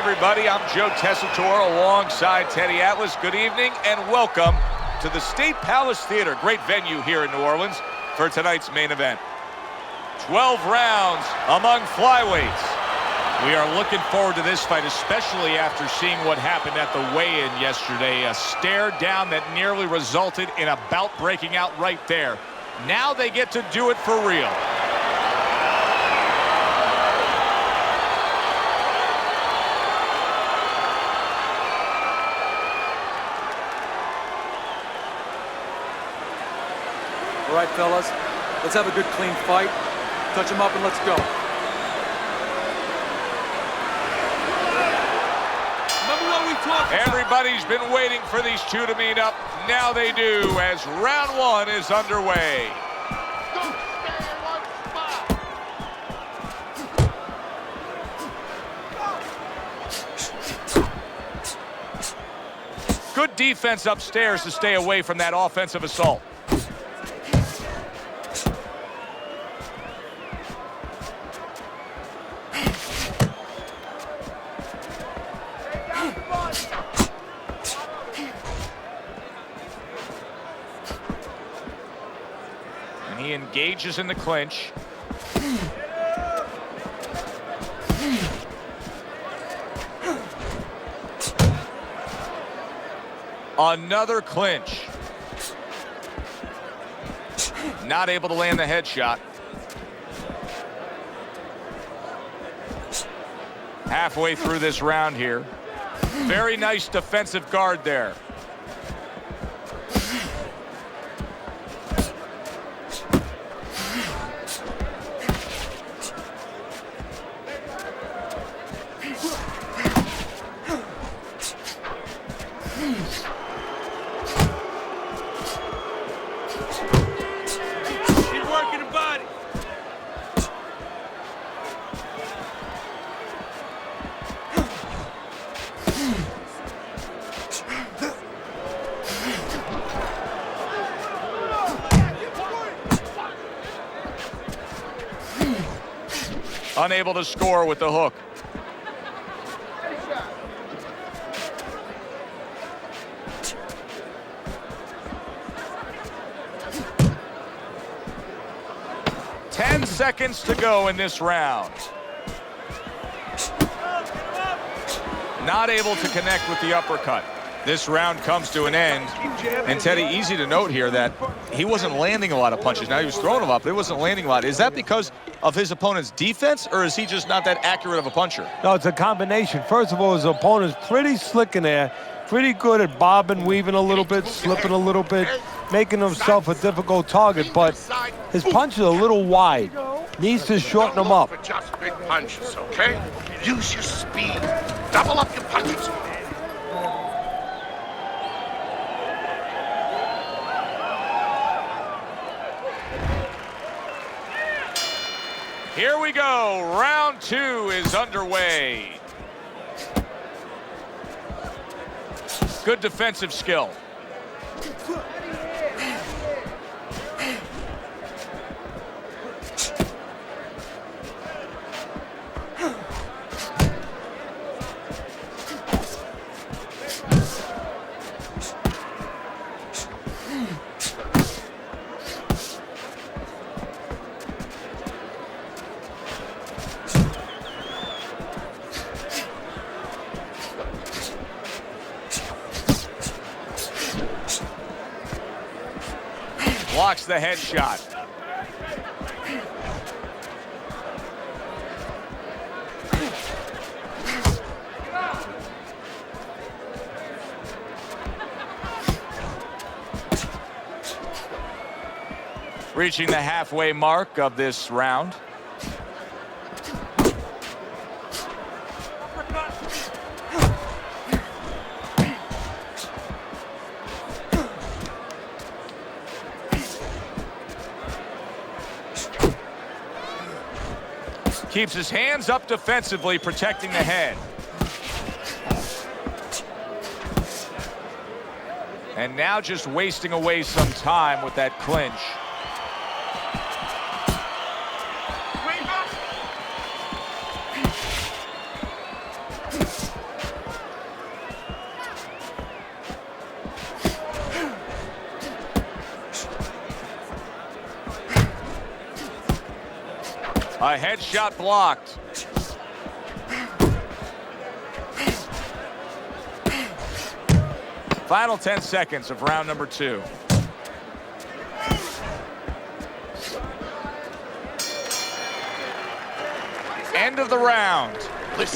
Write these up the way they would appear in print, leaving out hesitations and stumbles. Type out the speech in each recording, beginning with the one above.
everybody. I'm Joe Tessitore alongside Teddy Atlas. Good evening and welcome to the State Palace Theater. Great venue here in New Orleans for tonight's main event. 12 rounds among flyweights. We are looking forward to this fight, especially after seeing what happened at the weigh-in yesterday. A stare down that nearly resulted in a bout breaking out right there. Now they get to do it for real. All right, fellas, let's have a good, clean fight. Touch him up and let's go. Remember what we talked about? Everybody's been waiting for these two to meet up. Now they do, as round one is underway. Don't stay in one spot. Good defense upstairs to stay away from that offensive assault. And he engages in the clinch. Another clinch. Not able to land the headshot. Halfway through this round here. Very nice defensive guard there. Keep working the body. Unable to score with the hook. Ten seconds to go in this round. Not able to connect with the uppercut. This round comes to an end. And Teddy, easy to note here that he wasn't landing a lot of punches. Now he was throwing them up, but he wasn't landing a lot. Is that because of his opponent's defense, or is he just not that accurate of a puncher? No, it's a combination. First of all, his opponent's pretty slick in there, pretty good at bobbing, weaving a little bit, slipping a little bit, making himself a difficult target, but his punch is a little wide. Needs to shorten them up. For just big punches, okay? Use your speed. Double up your punches. Here we go. Round two is underway. Good defensive skill. Blocks the headshot. Reaching the halfway mark of this round. Keeps his hands up defensively, protecting the head. And now just wasting away some time with that clinch. A headshot blocked. Final 10 seconds of round number 2. End of the round.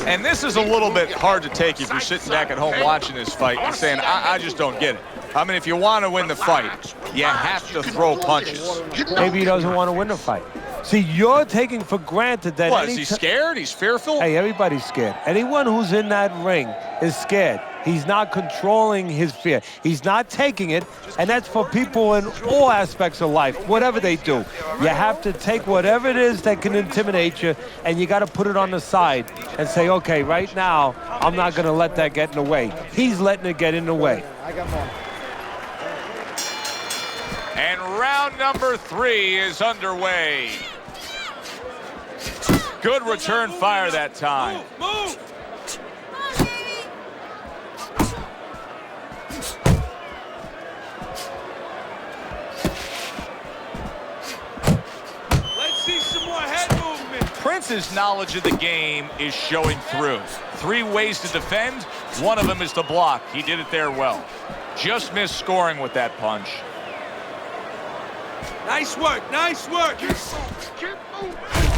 And this is a little bit hard to take if you're sitting back at home watching this fight and saying, I just don't get it. I mean, if you want to win the fight, you have to throw punches. Maybe he doesn't want to win the fight. See, you're taking for granted that... What, is he scared? He's fearful? Hey, everybody's scared. Anyone who's in that ring is scared. He's not controlling his fear. He's not taking it, and that's for people in all aspects of life, whatever they do. You have to take whatever it is that can intimidate you, and you got to put it on the side and say, okay, right now, I'm not going to let that get in the way. He's letting it get in the way. I got more. And round number 3 is underway. Good return fire that time. Move! Let's see some more head movement. Prince's knowledge of the game is showing through. 3 ways to defend. One of them is to block. He did it there well. Just missed scoring with that punch. Nice work, nice work.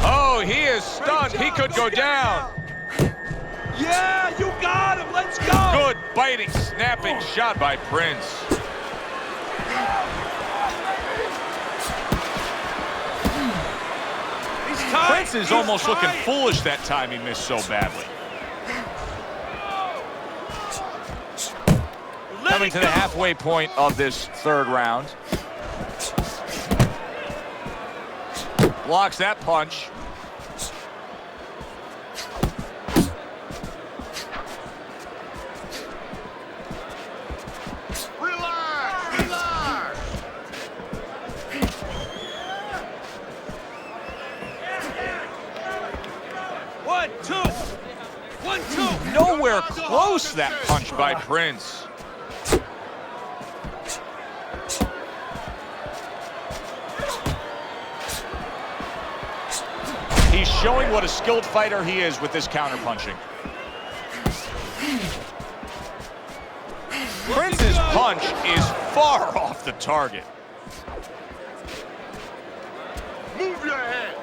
Oh, he is stunned. He could go down. Yeah, you got him. Let's go. Good biting, snapping shot by Prince. He's tight. Prince is almost looking foolish that time he missed so badly. Coming to the halfway point of this 3rd round. Blocks that punch. Relax, relax. One, two. One, two. Nowhere close that punch by Prince. He's showing what a skilled fighter he is with this counterpunching. Prince's punch is far off the target. Move your head.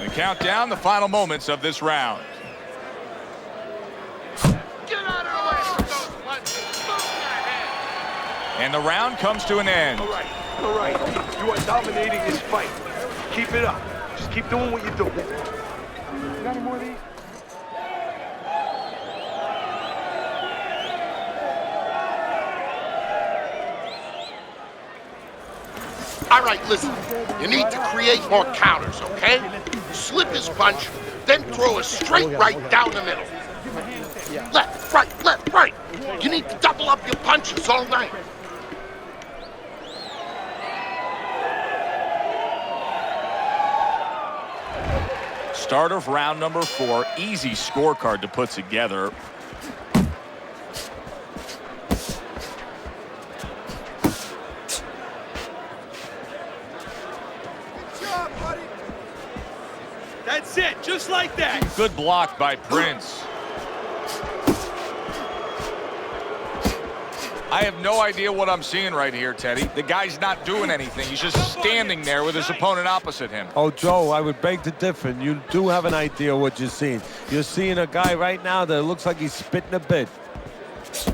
We count down the final moments of this round. Get out of the way with those punches. Move your head. And the round comes to an end. All right. You are dominating this fight. Keep it up. Just keep doing what you're doing. You got any more of these? All right, listen. You need to create more counters, okay? Slip his punch, then throw a straight right down the middle. Left, right. You need to double up your punches all night. Start of round number 4. Easy scorecard to put together. That's it, just like that. Good block by Prince. I have no idea what I'm seeing right here, Teddy. The guy's not doing anything. He's just standing there with his opponent opposite him. Oh, Joe, I would beg to differ. You do have an idea what you're seeing. You're seeing a guy right now that looks like he's spitting a bit. Pace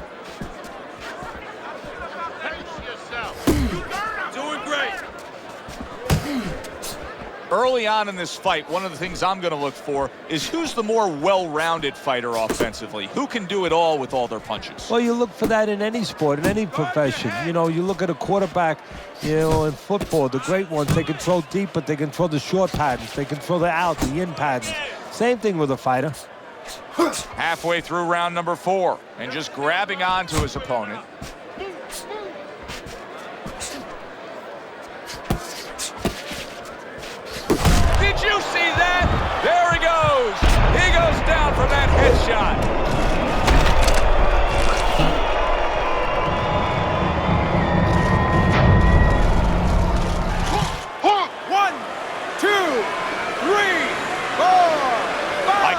yourself. Doing great. Early on in this fight, one of the things I'm going to look for is who's the more well-rounded fighter offensively. Who can do it all with all their punches? Well, you look for that in any sport, in any profession. You know, you look at a quarterback, you know, in football, the great ones, they can throw deep, but they can throw the short patterns. They can throw the out, the in patterns. Same thing with a fighter. Halfway through round number 4, and just grabbing onto his opponent. Did you see that? There he goes. He goes down for that headshot.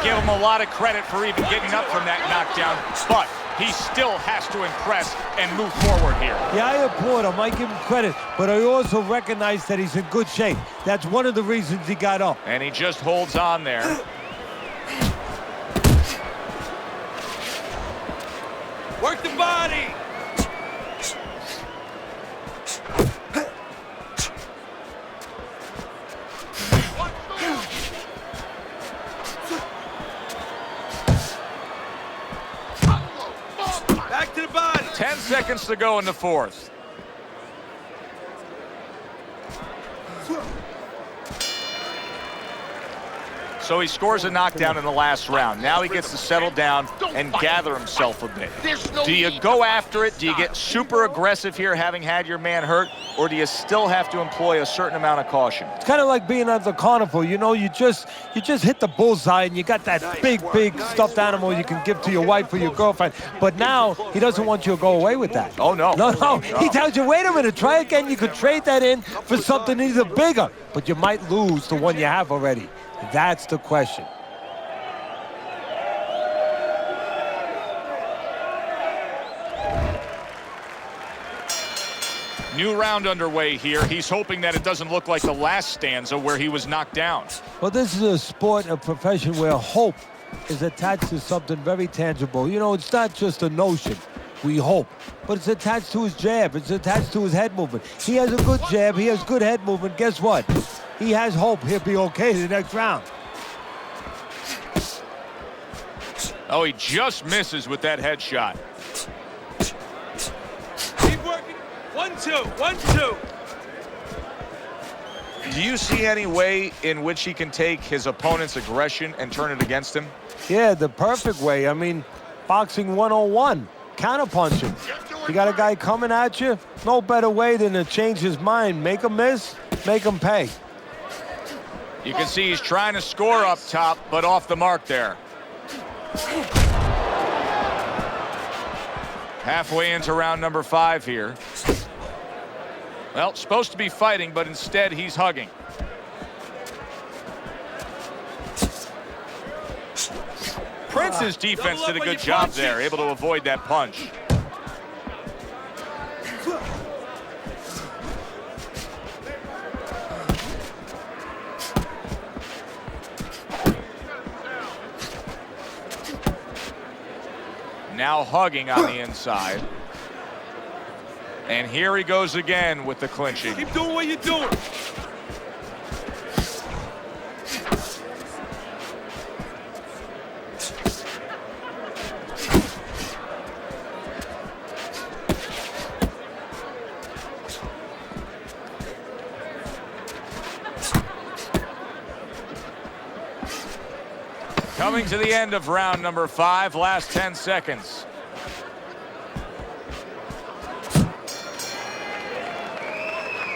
give him a lot of credit for even getting up from that knockdown, but he still has to impress and move forward here. Yeah, I applaud him. I give him credit, but I also recognize that he's in good shape. That's one of the reasons he got up. And he just holds on there. Work the body. Back to the body. 10 seconds to go in the fourth. So he scores a knockdown in the last round. Now he gets to settle down and gather himself a bit. Do you go after it? Do you get super aggressive here having had your man hurt? Or do you still have to employ a certain amount of caution? It's kind of like being at the carnival. You know, you just hit the bullseye and you got that big stuffed animal you can give to your wife or your girlfriend. But now he doesn't want you to go away with that. Oh, no. No. He tells you, wait a minute, try again. You could trade that in for something either bigger, but you might lose the one you have already. That's the question. New round underway here. He's hoping that it doesn't look like the last stanza where he was knocked down. Well, this is a sport, a profession where hope is attached to something very tangible. You know, it's not just a notion. We hope. But it's attached to his jab. It's attached to his head movement. He has a good jab. He has good head movement. Guess what? He has hope he'll be okay the next round. Oh, he just misses with that headshot. Keep working. 1-2. 1-2. Do you see any way in which he can take his opponent's aggression and turn it against him? Yeah, the perfect way. I mean, boxing 101. Counterpunching. You got a guy coming at you, no better way than to change his mind. Make him miss, make him pay. You can see he's trying to score up top, but off the mark there. Halfway into round number 5 here. Well, supposed to be fighting, but instead he's hugging. Prince's defense did a good job there, able to avoid that punch. Now hugging on the inside. And here he goes again with the clinching. Keep doing what you're doing. Coming to the end of round number 5, last 10 seconds.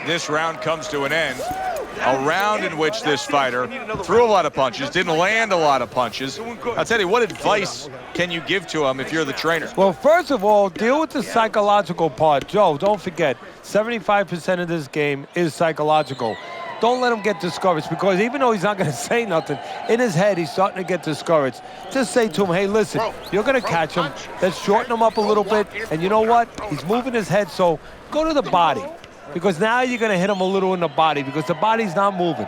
This round comes to an end. A round in which this fighter threw a lot of punches, didn't land a lot of punches. I'll tell you, what advice can you give to him if you're the trainer? Well, first of all, deal with the psychological part. Joe, don't forget, 75% of this game is psychological. Don't let him get discouraged, because even though he's not going to say nothing, in his head he's starting to get discouraged. Just say to him, hey, listen, you're going to catch him. Let's shorten him up a little bit. And you know what? He's moving his head, so go to the body. Because now you're going to hit him a little in the body, because the body's not moving.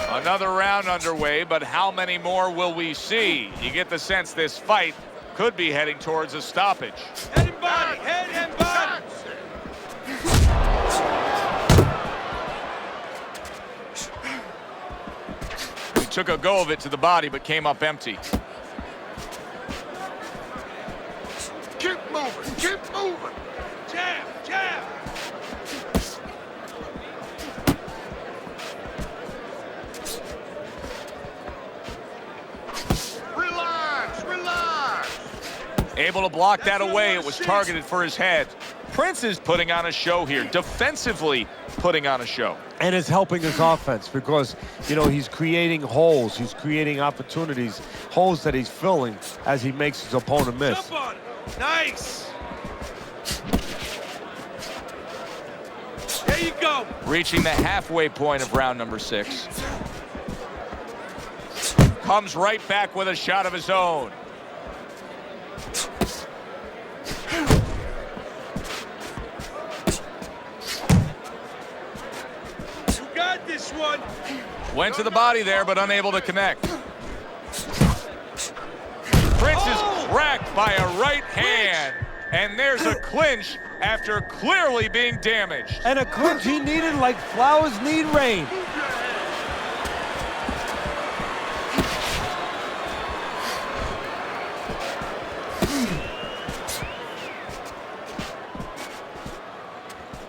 Another round underway, but how many more will we see? You get the sense this fight could be heading towards a stoppage. Head and body. Head and body. He took a go of it to the body, but came up empty. Keep moving. Keep moving. Jab. Jab. Relax. Relax. Able to block that away. It was targeted for his head. Prince is putting on a show here, defensively putting on a show. And it's helping his offense, because, you know, he's creating holes. He's creating opportunities, holes that he's filling as he makes his opponent miss. Jump on it. Nice. There you go. Reaching the halfway point of round number 6. Comes right back with a shot of his own. You got this one. Went to the body there, but unable to connect. Prince is cracked by a right hand. And there's a clinch after clearly being damaged. And a clinch he needed like flowers need rain.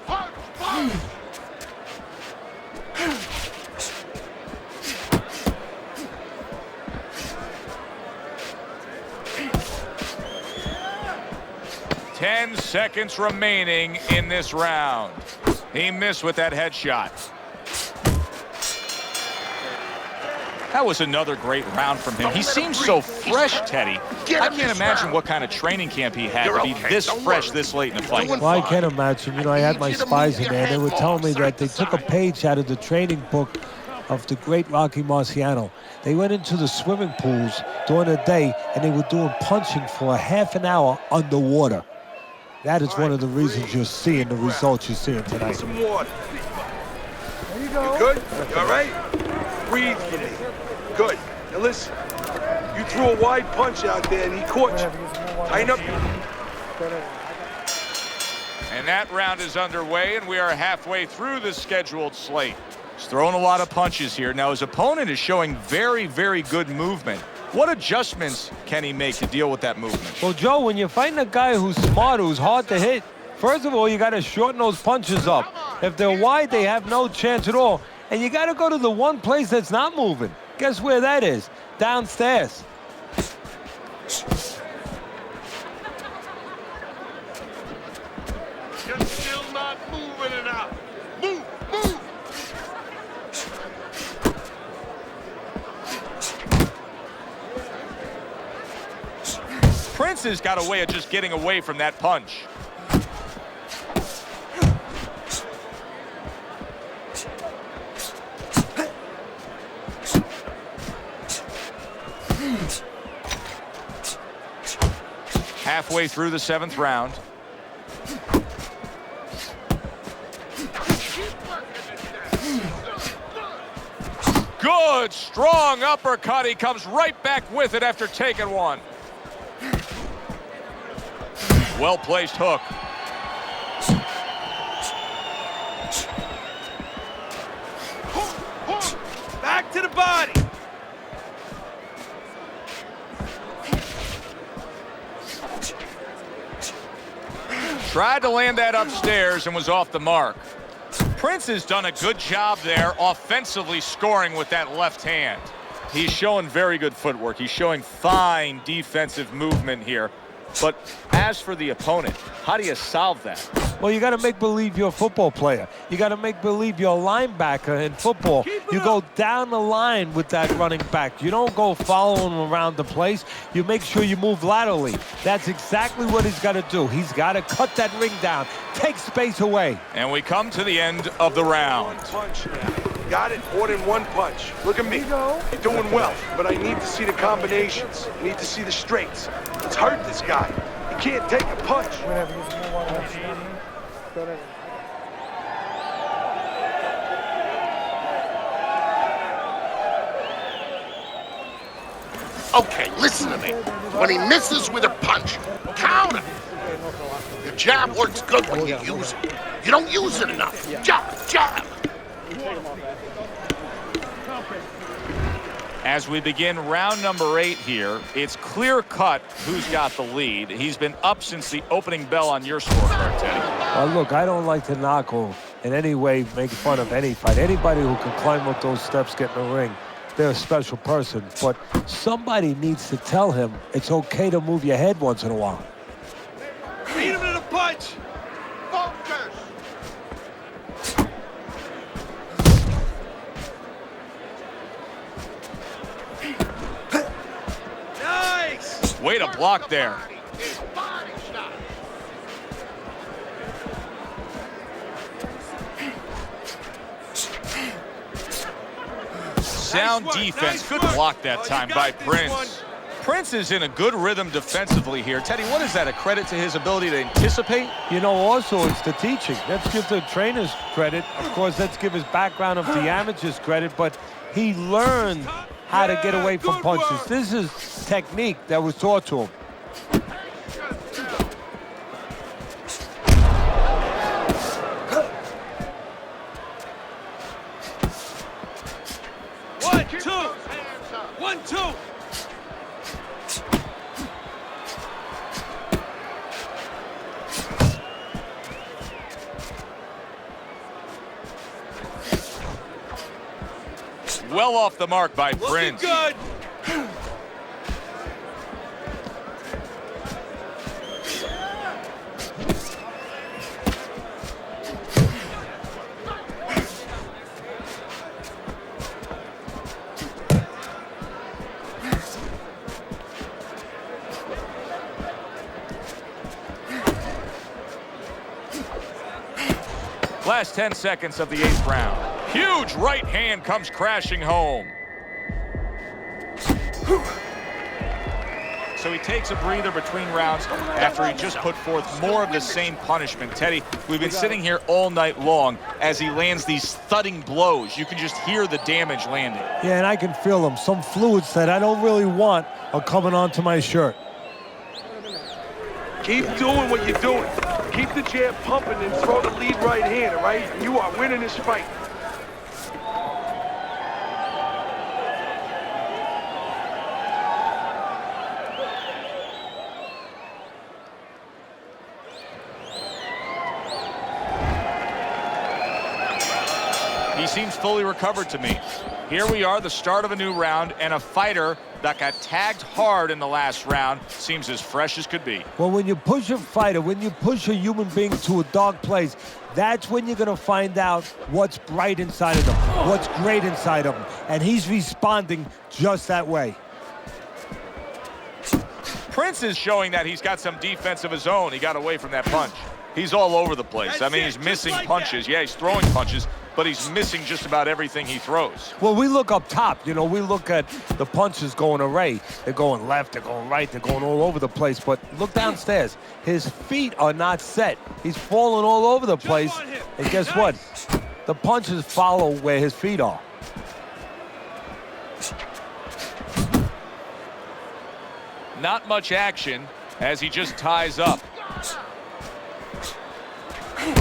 Punch, punch. 10 seconds remaining in this round. He missed with that headshot. That was another great round from him. He seems so fresh, Teddy. I can't imagine what kind of training camp he had to be this fresh this late in the fight. Well, I can't imagine. You know, I had my spies in there. They were telling me that they took a page out of the training book of the great Rocky Marciano. They went into the swimming pools during the day, and they were doing punching for a half an hour underwater. That is one of the reasons you're seeing the results you're seeing tonight. Some water. There you go. You good? You all right? Breathe for me. Good. Now listen. You threw a wide punch out there, and he caught you. Tighten up. And that round is underway, and we are halfway through the scheduled slate. He's throwing a lot of punches here. Now, his opponent is showing very, very good movement. What adjustments can he make to deal with that movement? Well, Joe, when you're fighting a guy who's smart, who's hard to hit, first of all, you got to shorten those punches up. If they're wide, they have no chance at all. And you got to go to the one place that's not moving. Guess where that is? Downstairs. You're still not moving enough. Move, move. Prince has got a way of just getting away from that punch. Halfway through the 7th round. Good, strong uppercut. He comes right back with it after taking one. Well-placed hook. Back to the body. Tried to land that upstairs and was off the mark. Prince has done a good job there offensively scoring with that left hand. He's showing very good footwork. He's showing fine defensive movement here. But as for the opponent, how do you solve that? Well, you got to make believe you're a football player. You got to make believe you're a linebacker in football. You go down the line with that running back. You don't go following him around the place. You make sure you move laterally. That's exactly what he's got to do. He's got to cut that ring down, take space away. And we come to the end of the round. Punch now. Got it? More than one punch. Look at me. You're doing well, but I need to see the combinations. I need to see the straights. Let's hurt this guy. He can't take a punch. Okay, listen to me. When he misses with a punch, counter. Your jab works good when you use it. You don't use it enough. Jab, jab. As we begin round number 8 here, it's clear cut who's got the lead. He's been up since the opening bell on your scorecard, Teddy. Look, I don't like to knock or in any way make fun of any fight. Anybody who can climb up those steps, get in the ring, they're a special person. But somebody needs to tell him it's okay to move your head once in a while. Beat him to the punch. Focus. Nice. Way to block there. Sound defense. Good block that time by Prince. Prince is in a good rhythm defensively here. Teddy, what is that, a credit to his ability to anticipate? You know, also it's the teaching. Let's give the trainers credit. Of course, let's give his background of the amateurs credit, but he learned how to get away from punches. This is technique that was taught to him. One, two. Well off the mark by Prince. Good. Last 10 seconds of the 8th round. Huge right hand comes crashing home. So he takes a breather between rounds after he just put forth more of the same punishment. Teddy, we've been sitting here all night long as he lands these thudding blows. You can just hear the damage landing. Yeah, and I can feel them. Some fluids that I don't really want are coming onto my shirt. Keep doing what you're doing. Keep the jab pumping and throw the lead right hand, all right? You are winning this fight. He seems fully recovered to me. Here we are, the start of a new round, and a fighter that got tagged hard in the last round seems as fresh as could be. Well, when you push a fighter, when you push a human being to a dark place, that's when you're going to find out what's bright inside of them, what's great inside of them. And he's responding just that way. Prince is showing that he's got some defense of his own. He got away from that punch. He's all over the place. I mean, he's missing punches. Yeah, he's throwing punches, but he's missing just about everything he throws. Well, we look up top. You know, we look at the punches going array. They're going left, they're going right, they're going all over the place. But look downstairs. His feet are not set. He's falling all over the place. And guess what? The punches follow where his feet are. Not much action as he just ties up.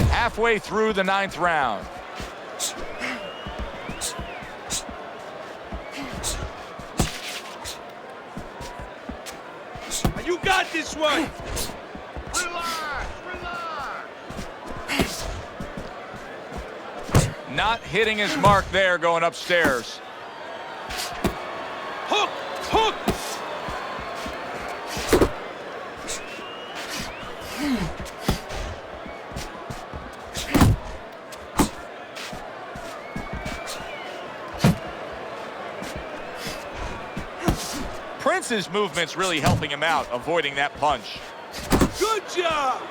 Halfway through the 9th round. You got this one. Relax, relax. Not hitting his mark there going upstairs. Hook, hook. Prince's movement's really helping him out, avoiding that punch. Good job.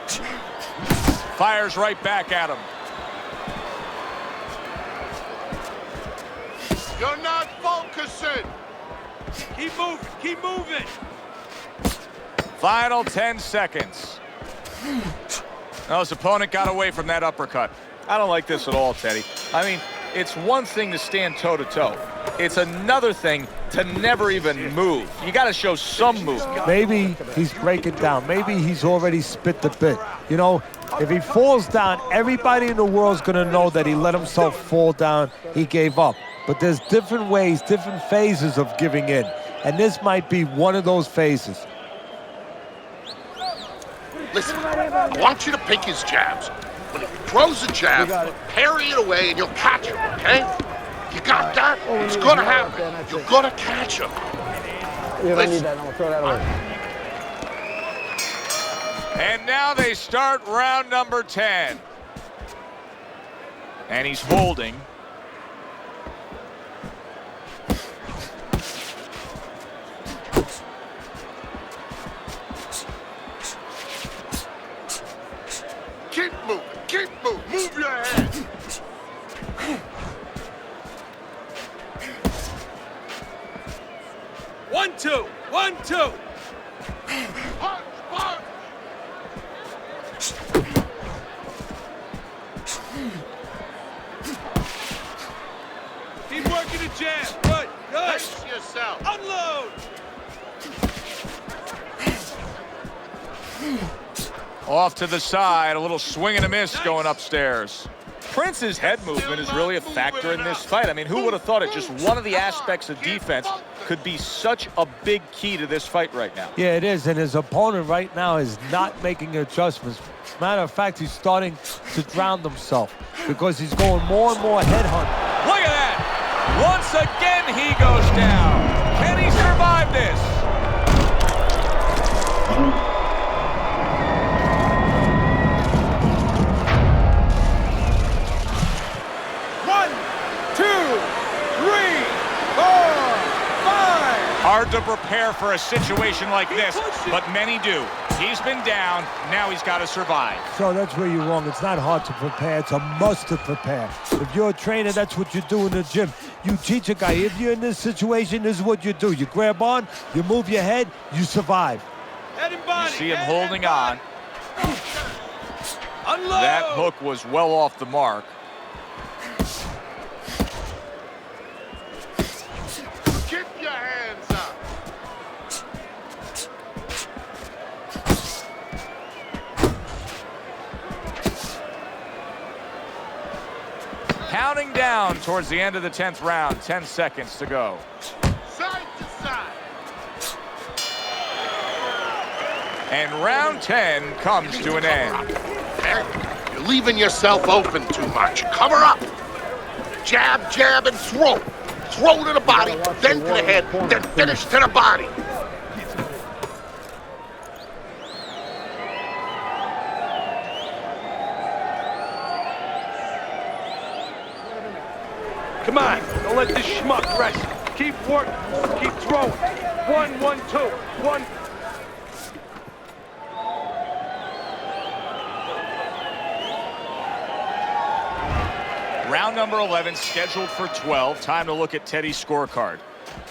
Fires right back at him. You're not focusing. Keep moving, keep moving. Final 10 seconds. Now his opponent got away from that uppercut. I don't like this at all, Teddy. I mean, it's one thing to stand toe-to-toe. It's another thing to never even move. You got to show some movement. Maybe he's breaking down. Maybe he's already spit the bit. You know, if he falls down, everybody in the world's going to know that he let himself fall down. He gave up. But there's different ways, different phases of giving in. And this might be one of those phases. Listen, I want you to pick his jabs. When he throws a jab, parry it away and you'll catch him, okay? You got that? It's gonna happen. You're gonna catch him. You don't need that. I'm gonna throw that away. And now they start round number 10. And he's holding. Keep moving, keep moving. Move your head. 1-2. 1-2. Punch, punch. Keep working the jab. Good, good. Pace yourself. Unload. Off to the side, a little swing and a miss going upstairs. Prince's head movement is really a factor in this fight. I mean, who would have thought it? Just one of the aspects of defense could be such a big key to this fight right now. Yeah, it is, and his opponent right now is not making adjustments. Matter of fact, he's starting to drown himself because he's going more and more headhunt. Look at that! Once again, he goes down. Can he survive this? Hard to prepare for a situation like this, but many do. He's been down, now he's got to survive. So that's where you're wrong. It's not hard to prepare. It's a must to prepare. If you're a trainer, that's what you do in the gym. You teach a guy, if you're in this situation, this is what you do. You grab on, you move your head, you survive. Head and body. You see him holding on. Unload. That hook was well off the mark. Keep your hands up. Counting down towards the end of the 10th round, 10 seconds to go. Side to side. And round 10 comes to an end. Hey, you're leaving yourself open too much. Cover up. Jab, jab, and throw. Throw to the body, then to the head, then finish to the body. Come on, don't let this schmuck rest. Keep working, keep throwing. 1-1-2, 1. Round number 11 scheduled for 12. Time to look at Teddy's scorecard.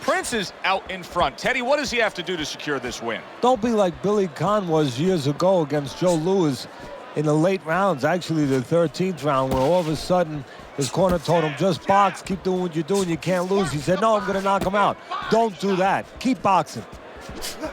Prince is out in front. Teddy, what does he have to do to secure this win? Don't be like Billy Conn was years ago against Joe Louis in the late rounds, actually the 13th round, where all of a sudden his corner told him, just box, keep doing what you're doing, you can't lose. He said, no, I'm going to knock him out. Don't do that. Keep boxing.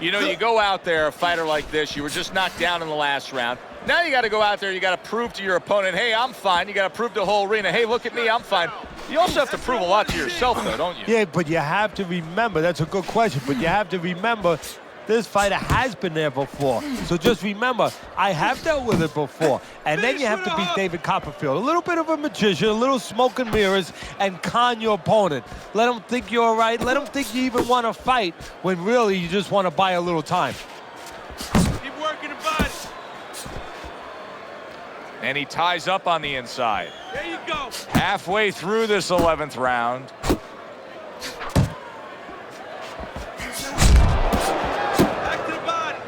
You know, you go out there, a fighter like this, you were just knocked down in the last round. Now you got to go out there, you got to prove to your opponent, hey, I'm fine. You got to prove to the whole arena, hey, look at me, I'm fine. You also have to prove a lot to yourself, though, don't you? Yeah, but you have to remember, that's a good question, but you have to remember this fighter has been there before. So just remember, I have dealt with it before. And then you have to beat David Copperfield. A little bit of a magician, a little smoke and mirrors, and con your opponent. Let him think you're all right. Let him think you even want to fight when really you just want to buy a little time. Keep working the body. And he ties up on the inside. There you go. Halfway through this 11th round. Back to the body.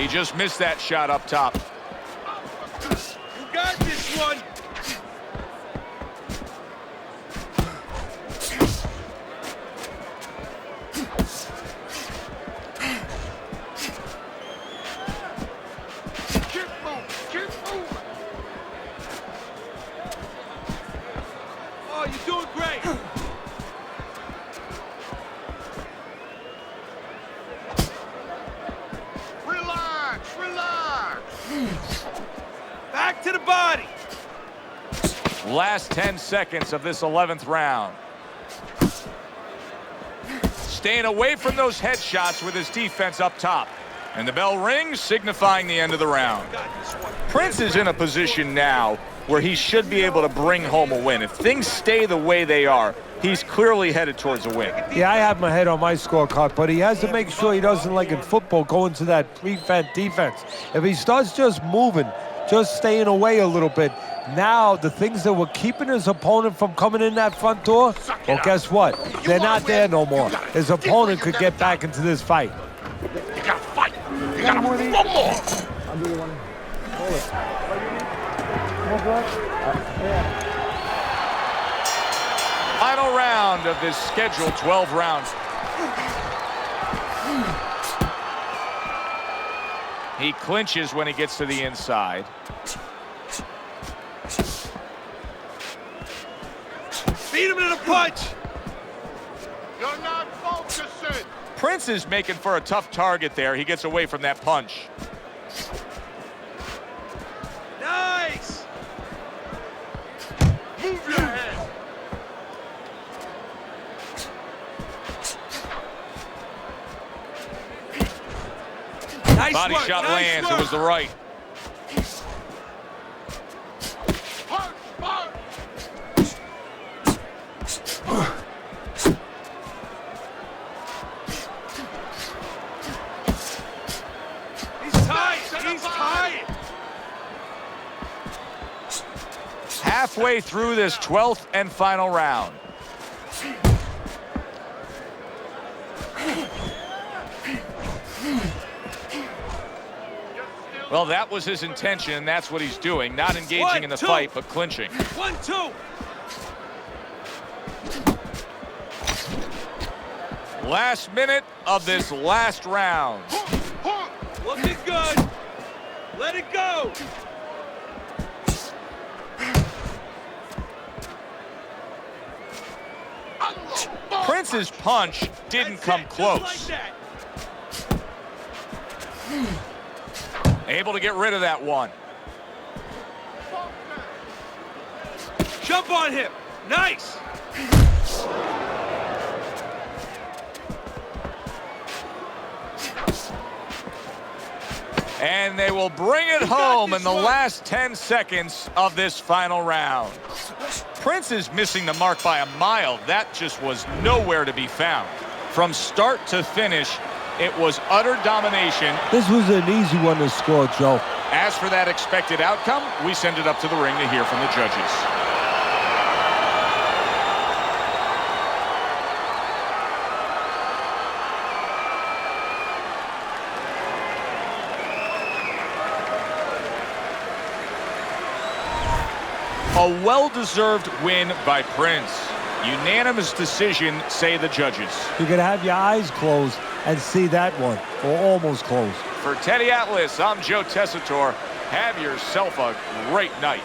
He just missed that shot up top. You got this one. Oh, you're doing great. Relax, relax. Back to the body. Last 10 seconds of this 11th round. Staying away from those headshots with his defense up top. And the bell rings, signifying the end of the round. Prince is in a position now where he should be able to bring home a win. If things stay the way they are, he's clearly headed towards a win. Yeah, I have my head on my scorecard, but he has to make sure he doesn't, like in football, go into that prevent defense. If he starts just moving, just staying away a little bit, now the things that were keeping his opponent from coming in that front door, well, guess what? They're not there no more. His opponent could get back into this fight. You gotta fight. You gotta throw more. I'll do the one. Final round of this scheduled 12 rounds. He clinches when he gets to the inside. Beat him in a punch. You're not focusing. Prince is making for a tough target there. He gets away from that punch. Nice. Move your head. Nice Body work, shot nice lands. work. It was the right. Punch, punch. He's tight. He's tight. Halfway through this 12th and final round. Well, that was his intention. That's what he's doing. Not engaging in the fight, but clinching. 1-2. Last minute of this last round. Looking good. Let it go. Prince's punch didn't come close. Like that. Able to get rid of that one. Jump on him. Nice. And they will bring it home in the last 10 seconds of this final round. Prince is missing the mark by a mile. That just was nowhere to be found. From start to finish, it was utter domination. This was an easy one to score, Joe. As for that expected outcome, we send it up to the ring to hear from the judges. A well-deserved win by Prince. Unanimous decision, say the judges. You can have your eyes closed and see that one, or almost closed. For Teddy Atlas, I'm Joe Tessitore. Have yourself a great night.